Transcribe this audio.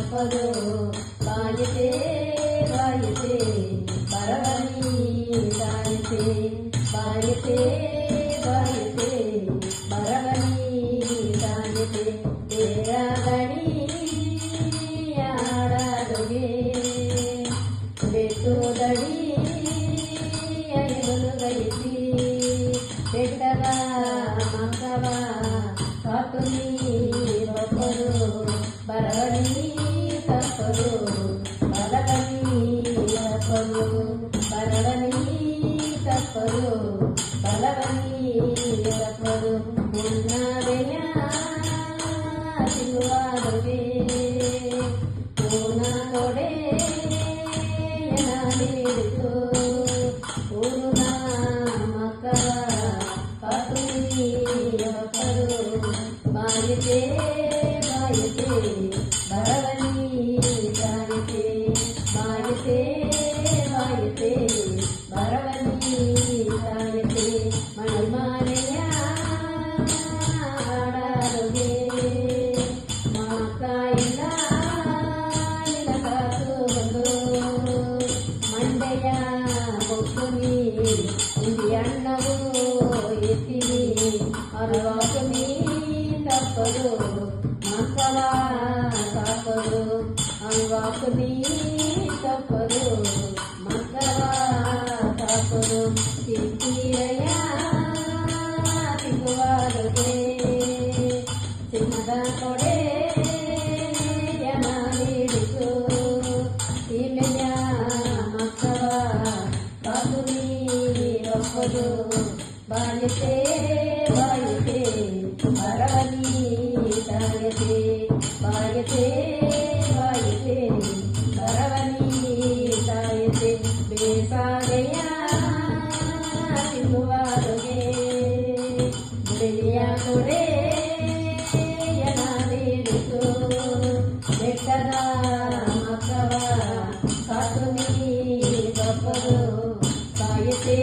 ತಪ್ಪದು ಬಾಯಿತೆ ಬಾಯಿತೆ ಬರವನಿ ಸಾಯಿತೆ ಬಾಯಿತೆ ಬಾಯಿತೆ ಬರವನಿ ಸಾಯಿತೆ ತೇರಗಣಿ ಆಡಾಡುಗೆ ಬೆಟ್ಟುದಡಿ ಗೈಸಿ ಬೆಟ್ಟವ ಮಕ್ಕವ ಕಾತುನಿ ಒಬ್ಬರು ಬರವನಿ ತಪ್ಪರು ಬರವನಿ ತಪ್ಪರು ಬರವನಿ ತಪ್ಪರು ಬರವನಿ ತಪ್ಪರು ಮುನ್ನವೆಯ ಸಿಗುವಾದುಗೆ ಪೂರ್ಣ ತೊಡೆ ಏನಾಡಿತು ಪೂರ್ಣ ಮಕ್ಕಳ ಕಾತುನಿ ಒಬ್ಬರು ಬಾಯಿತೆ ಬಾಯಿತೆ ಬರವನಿ ಸಾಯಿತೆ ಬಾಯಿತೆ ಬಾಯಿತೆ ಬರವನಿ ಸಾಯಿತೆ ಮಣಿಮಾಲೆಯ ಆಡಾಡುಗೆ ಮಕ್ಕ ಇಲ್ಲ ನಿನಗಾತು ಬಂದು ಮಂಡೆಯ ಹೊಕ್ಕುನಿ ಇಂದಿ ಅಣ್ಣವು ಎತ್ತಿನಿ ಅರವಾಕುನಿ ತಪ್ಪದು ಮಕ್ಕಳ ಸಾಕದು ಅಲ್ವಾಕುನಿ ತಪ್ಪದು ಮಕ್ಕಳ ಸಾಕದು ಸಿಕ್ಕಿರಯ ಸಿಗುವಾದುಗೆ ಸಿಂಹದ ತೊಡೆ ನೀಡಿತು ಸೀಮೆಯ ಮಕ್ಕಳ ಕಾತುನಿ ಒಪ್ಪದು ಬಾಯಿತೆ ಬಾಯಿತೆ ಬರವನಿ ಸಾಯತೆ ಬಾಯಿತೆ ಬಾಯಿತೆ ಬರವನಿ ಸಾಯತೆ ಬೇಸಾಗೆಯ ಸಿಗುವಾದುಗೆ ಬೆಳೆಯ ಕೊಡೆ ಏನಾಡಿತು ಬೆಟ್ಟದ ಮಕ್ಕವ ಕಾತುನಿ ತಪ್ಪದು ಬಾಯಿತೆ